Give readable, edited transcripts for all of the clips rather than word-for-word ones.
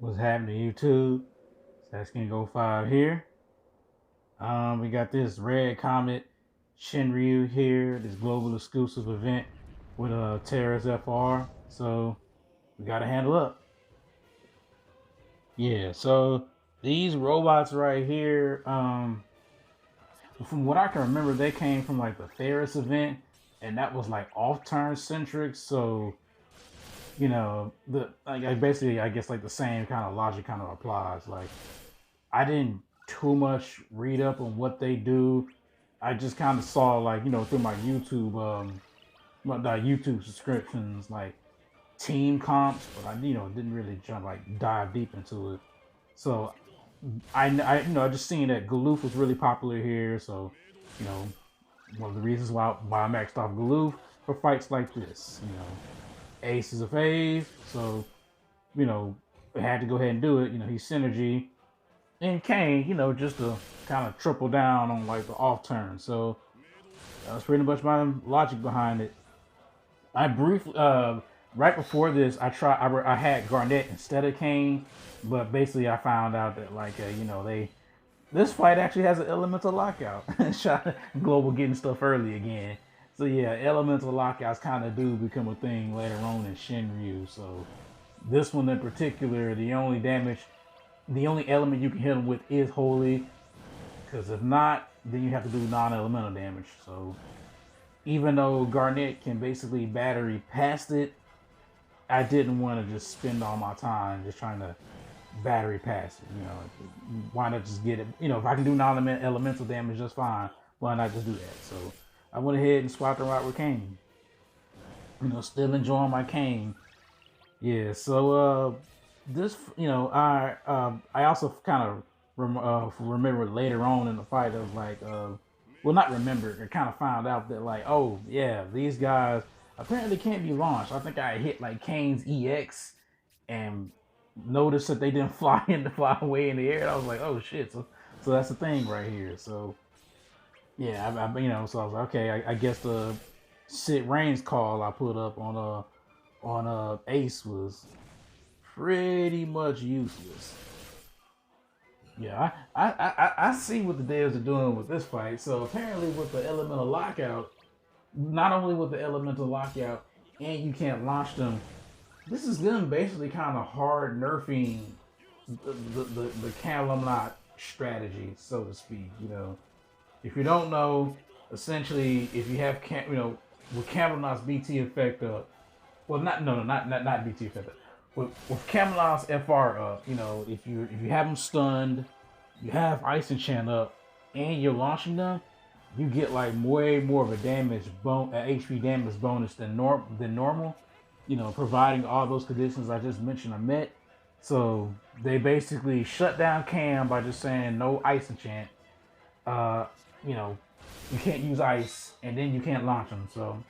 What's happening, YouTube? Saskin Go 5 here. We got this Red Comet Shinryu here, this global exclusive event with Terra's FR. So we gotta handle up. Yeah, so these robots right here, from what I can remember, they came from like the Ferris event, and that was like off-turn centric. So the like basically, I guess like the same kind of logic kind of applies. Like I didn't too much read up on what they do. I just kind of saw like through my YouTube subscriptions like team comps, but I didn't really jump like dive deep into it. So I just seen that Galoof was really popular here. So you know one of the reasons why I maxed off Galoof for fights like this. Ace is a fave, so you know I had to go ahead and do it. He's synergy and Kane, just to kind of triple down on like the off turn. So that was pretty much my logic behind it. I briefly, right before this, I had Garnett instead of Kane, but basically I found out that like this fight actually has an elemental lockout. Shot Global getting stuff early again. So yeah, elemental lockouts kind of do become a thing later on in Shinryu. So this one in particular, the only element you can hit them with is holy, because if not, then you have to do non-elemental damage. So even though Garnett can basically battery past it, I didn't want to just spend all my time just trying to battery past it. Why not just get it? If I can do non-elemental damage just fine, why not just do that? So I went ahead and swapped around with Kane. Still enjoying my Kane. Yeah, so this, I also kind of remember later on in the fight of like, well, not remember, I kind of found out that like, oh yeah, these guys apparently can't be launched. I think I hit like Kane's EX and noticed that they didn't fly away in the air. And I was like, oh shit, so that's the thing right here. So yeah, so I was like, okay, I guess the Sid Reigns call I put up on Ace was pretty much useless. Yeah, I see what the devs are doing with this fight. So apparently, with the elemental lockout, not only with the elemental lockout, and you can't launch them. This is them basically kind of hard nerfing the Camelot strategy, so to speak. If you don't know, essentially, if you have with Camelot's BT effect up, well, not no no not BT effect up. With Camelot's FR up, if you have them stunned, you have Ice Enchant up, and you're launching them, you get like way more of a HP damage bonus than normal. Providing all those conditions I just mentioned are met. So they basically shut down Cam by just saying no Ice Enchant. Uh, you know, you can't use ice, and then you can't launch them. So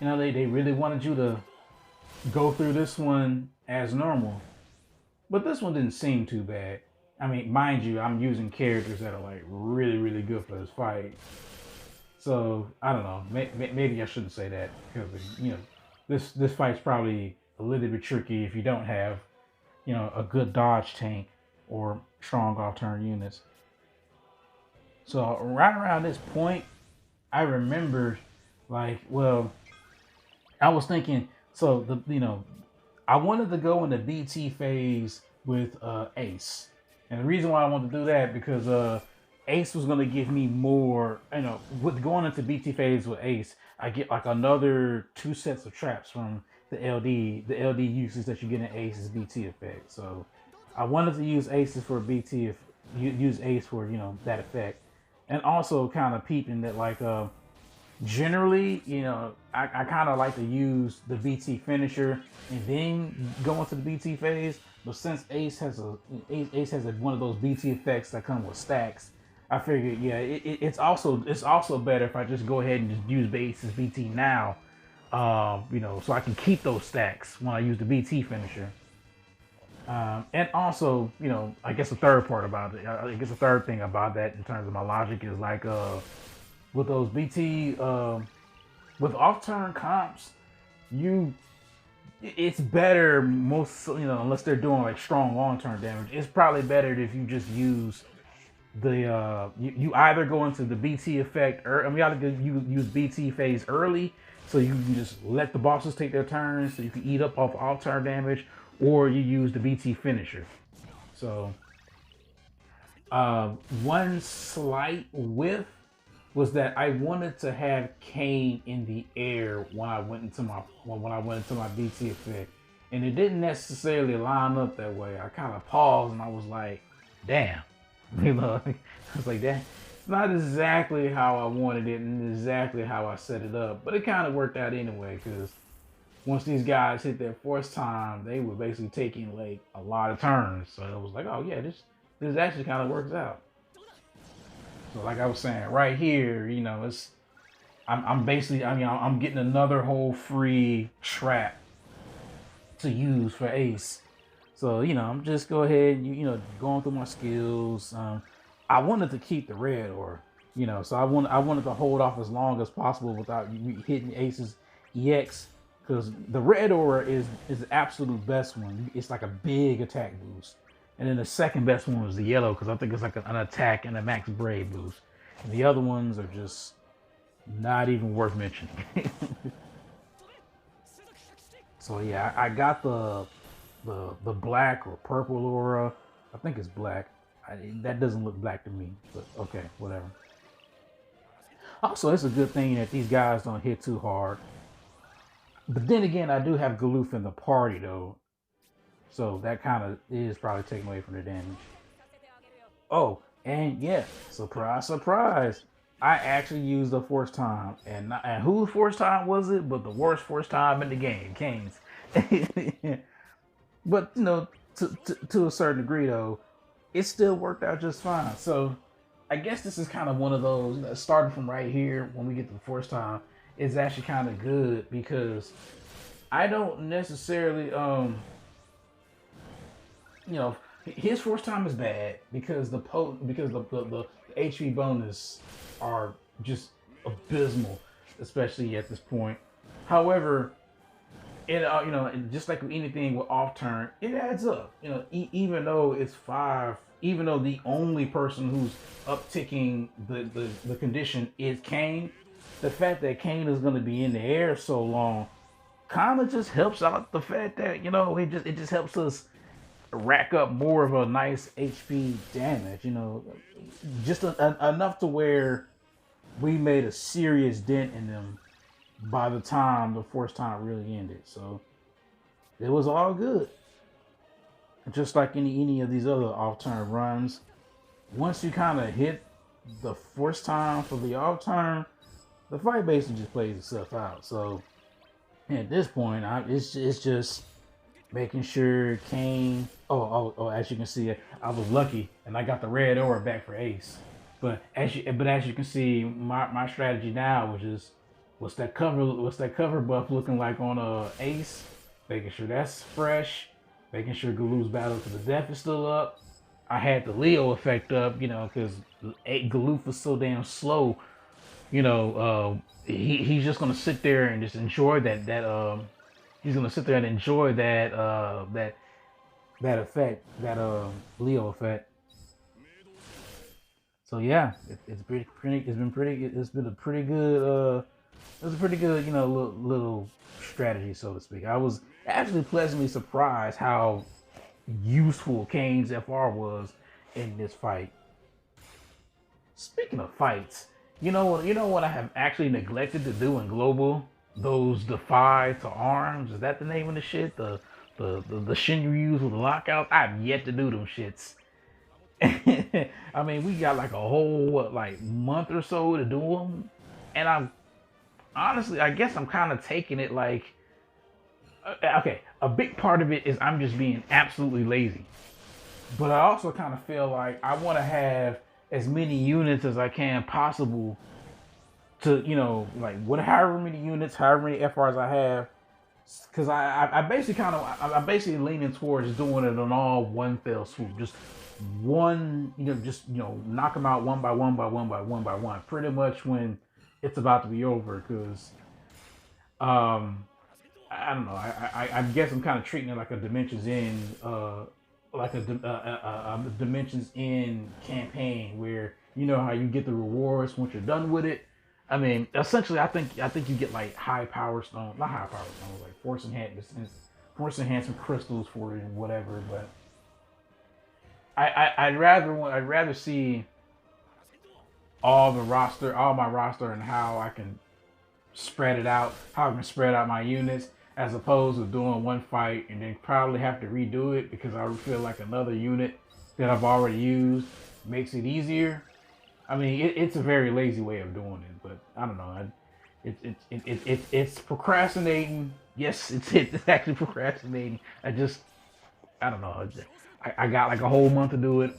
they really wanted you to go through this one as normal, but this one didn't seem too bad. I mean, mind you, I'm using characters that are like really, really good for this fight. So I don't know. Maybe I shouldn't say that because this fight's probably a little bit tricky if you don't have a good dodge tank or strong off turn units. So right around this point, I remembered like, well, I was thinking so I wanted to go in the BT phase with Ace. And the reason why I wanted to do that because Ace was gonna give me more, with going into BT phase with Ace, I get like another two sets of traps from the LD uses that you get in Ace's BT effect. So I wanted to use Aces for BT if use Ace for that effect. And also kind of peeping that like generally, I kind of like to use the BT finisher and then go into the BT phase. But since Ace has one of those BT effects that come with stacks, I figured, yeah, it's also better if I just go ahead and just use Ace's BT now, so I can keep those stacks when I use the BT finisher. And also, I guess the third part about it, I guess the third thing about that in terms of my logic is like, with those BT, with off turn comps, you it's better most, unless they're doing like strong long-term damage. It's probably better if you just use the you either go into the BT effect, or I mean, you use BT phase early, so you can just let the bosses take their turns, so you can eat up off alt-turn damage, or you use the BT finisher. So one slight whiff was that I wanted to have Kane in the air when I went into my BT effect, and it didn't necessarily line up that way. I kind of paused and I was like, "Damn," I was like, "That it's not exactly how I wanted it and exactly how I set it up," but it kind of worked out anyway because once these guys hit their force time, they were basically taking like a lot of turns. So it was like, "Oh yeah, this actually kind of works out." So like I was saying, right here, it's I'm basically I'm getting another whole free trap to use for Ace. So I'm just go ahead and going through my skills. I wanted to keep the red or so I wanted to hold off as long as possible without hitting Ace's EX, because the red aura is the absolute best one. It's like a big attack boost. And then the second best one was the yellow, because I think it's like an attack and a max brave boost. And the other ones are just not even worth mentioning. So yeah, I got the black or purple aura. I think it's black. That doesn't look black to me, but okay, whatever. Also, it's a good thing that these guys don't hit too hard. But then again, I do have Galoof in the party though, so that kind of is probably taking away from the damage. Oh, and yeah, surprise, surprise. I actually used the force time, and whose force time was it? But the worst force time in the game, Kane's. But to a certain degree though, it still worked out just fine. So I guess this is kind of one of those, starting from right here when we get to the force time is actually kind of good because I don't necessarily you know, his force time is bad because the HP bonus are just abysmal, especially at this point. However, just like with anything with off turn, it adds up. Even though it's five, even though the only person who's upticking the condition is Kane, the fact that Kane is going to be in the air so long kind of just helps out the fact that it just helps us rack up more of a nice HP damage. Just enough to where we made a serious dent in them by the time the force time really ended. So it was all good. Just like any of these other off turn runs, once you kind of hit the force time for the off turn, the fight basically just plays itself out. So at this point, it's just making sure Kane. Oh! As you can see, I was lucky and I got the red aura back for Ace. But as you can see, my strategy now was just what's that cover buff looking like on Ace, making sure that's fresh, making sure Galoof's battle to the death is still up. I had the Leo effect up, because Galoof was so damn slow. He's just gonna sit there and just enjoy that he's gonna sit there and enjoy that effect, that Leo effect. So yeah, it's been a pretty good little strategy, so to speak. I was actually pleasantly surprised how useful Kane's FR was in this fight. Speaking of fights, you know what I have actually neglected to do in global? Those defy to arms. Is that the name of the shit? The Shinryus with the lockouts? I've yet to do them shits. I mean, we got like a whole month or so to do them, and I'm honestly, I guess I'm kind of taking it like, okay, a big part of it is I'm just being absolutely lazy, but I also kind of feel like I want to have as many units as I can possible to however many units, however many FRs I have, because I basically I'm basically leaning towards doing it on all one fell swoop, just one, knock them out one by one by one by one by one, pretty much when it's about to be over, because I don't know. I guess I'm kind of treating it like a Dimensions in, like a Dimensions in campaign where you know how you get the rewards once you're done with it. I mean, essentially, I think you get like high power stone, not high power stones, like force enhancement crystals for it and whatever. But I'd rather see all my roster, and how I can spread it out, how I can spread out my units, as opposed to doing one fight and then probably have to redo it because I feel like another unit that I've already used makes it easier. I mean, it's a very lazy way of doing it, but I don't know. It's procrastinating. Yes, it's actually procrastinating. I don't know. I got like a whole month to do it.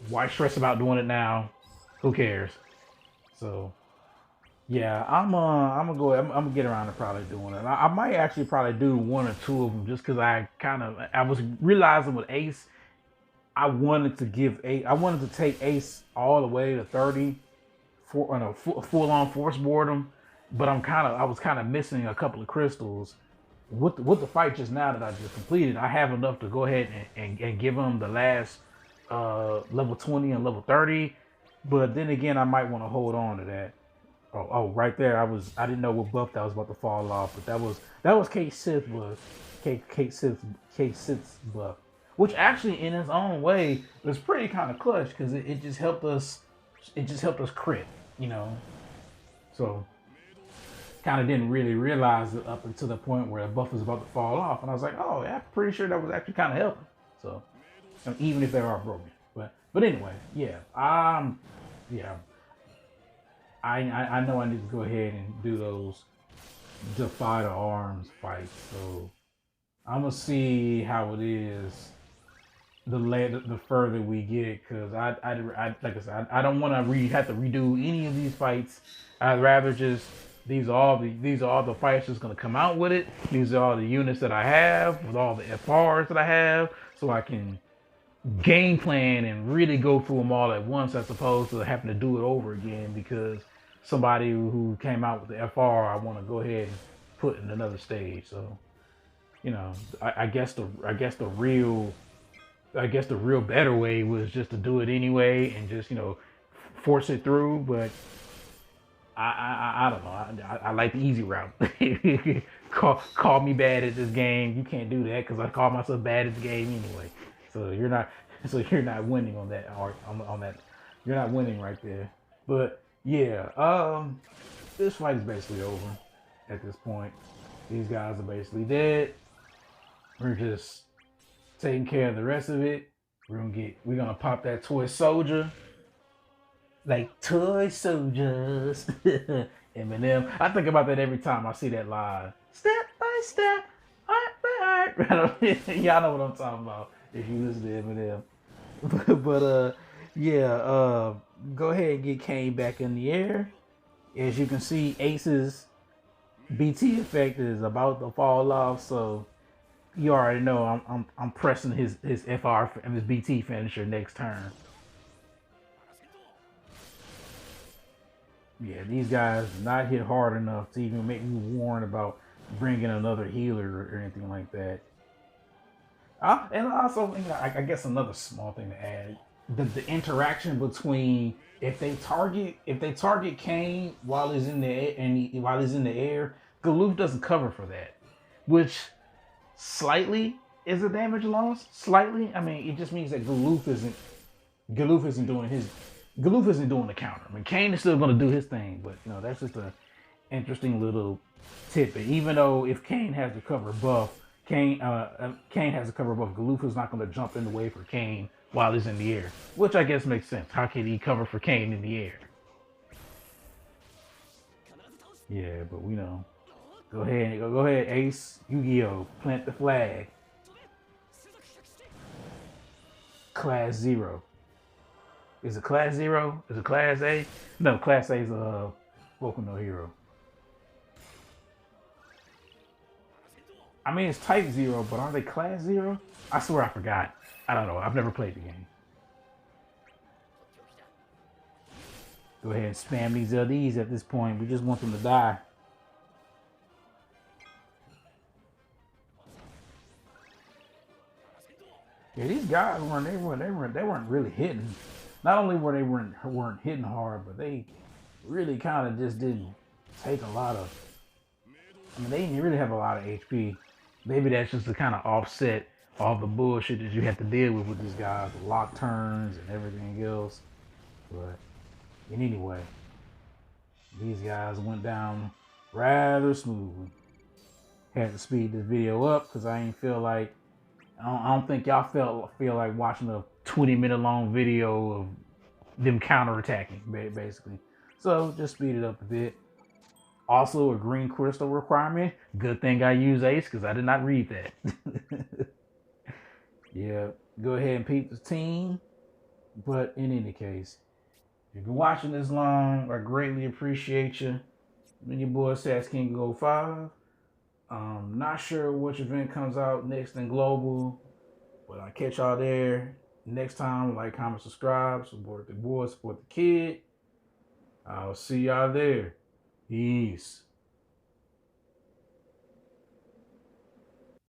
Why stress about doing it now? Who cares? So yeah, I'm gonna go. I'm gonna get around to probably doing it. I might actually probably do one or two of them just because I was realizing with Ace, I wanted to take Ace all the way to 30 for on a full on force boredom, but I was kind of missing a couple of crystals with the fight just now that I just completed. I have enough to go ahead and give him the last level 20 and level 30, but then again, I might want to hold on to that. Right there. I didn't know what buff that was about to fall off, but that was Kate Sith was Kate Sith's buff, which actually in its own way was pretty kind of clutch because it just helped us. It just helped us crit, you know. So kind of didn't really realize it up until the point where the buff was about to fall off, and I was like, oh, yeah, I'm pretty sure that was actually kind of helping. So even if they are broken, but anyway, yeah, yeah. I know I need to go ahead and do those Defy the Arms fights. So I'm gonna see how it is the further we get, because I like I said, I don't want to have to redo any of these fights. I'd rather just these are all the fights that's gonna come out with it. These are all the units that I have with all the FRs that I have, so I can game plan and really go through them all at once, as opposed to having to do it over again because somebody who came out with the FR I want to go ahead and put in another stage. So you know, I guess the real better way was just to do it anyway and just force it through. But I don't know. I like the easy route. Call me bad at this game. You can't do that because I call myself bad at the game anyway. So you're not winning on that on that. You're not winning right there. But yeah, this fight is basically over at this point. These guys are basically dead. We're just taking care of the rest of it. We're gonna pop that toy soldier. Like toy soldiers. Eminem. I think about that every time I see that live. Step by step, heart by heart. Y'all know what I'm talking about if you listen to Eminem. But yeah, go ahead and get Kane back in the air. As you can see, Ace's BT effect is about to fall off, so you already know I'm pressing his FR and his BT finisher next turn. Yeah, these guys not hit hard enough to even make me warn about bringing another healer or anything like that. And also, I guess another small thing to add: the interaction between if they target Kane while he's in the air, while he's in the air, Galoof doesn't cover for that, which slightly is a damage loss. Slightly, I mean, it just means that Galoof isn't doing his Galoof isn't doing the counter. I mean, Kane is still going to do his thing, but that's just a interesting little tidbit. Even though if Kane has the cover buff, Kane has the cover buff. Galoof is not going to jump in the way for Kane while he's in the air, which I guess makes sense. How can he cover for Kane in the air? Yeah, but go ahead, Ace, Yu-Gi-Oh, plant the flag. Class 0. Is it Class 0? Is it Class A? No, Class A is a Boku no Hero. I mean, it's Type 0, but aren't they Class 0? I swear I forgot. I don't know. I've never played the game. Go ahead and spam these LDs at this point. We just want them to die. Yeah, these guys they weren't really hitting. Not only were they weren't hitting hard, but they really kind of just didn't take a lot of. I mean, they didn't really have a lot of HP. Maybe that's just to kind of offset all the bullshit that you have to deal with these guys, the lock turns and everything else. But anyway, these guys went down rather smoothly. Had to speed this video up because I ain't feel like I don't think y'all feel like watching a 20-minute long video of them counterattacking basically. So just speed it up a bit. Also, a green crystal requirement. Good thing I use Ace because I did not read that. Yeah, go ahead and peep the team. But in any case, if you've been watching this long, I greatly appreciate you. Me and your boy Sass King Go 5. Not sure which event comes out next in Global, but I'll catch y'all there next time. Like, comment, subscribe, support the boy, support the kid. I'll see y'all there. Peace.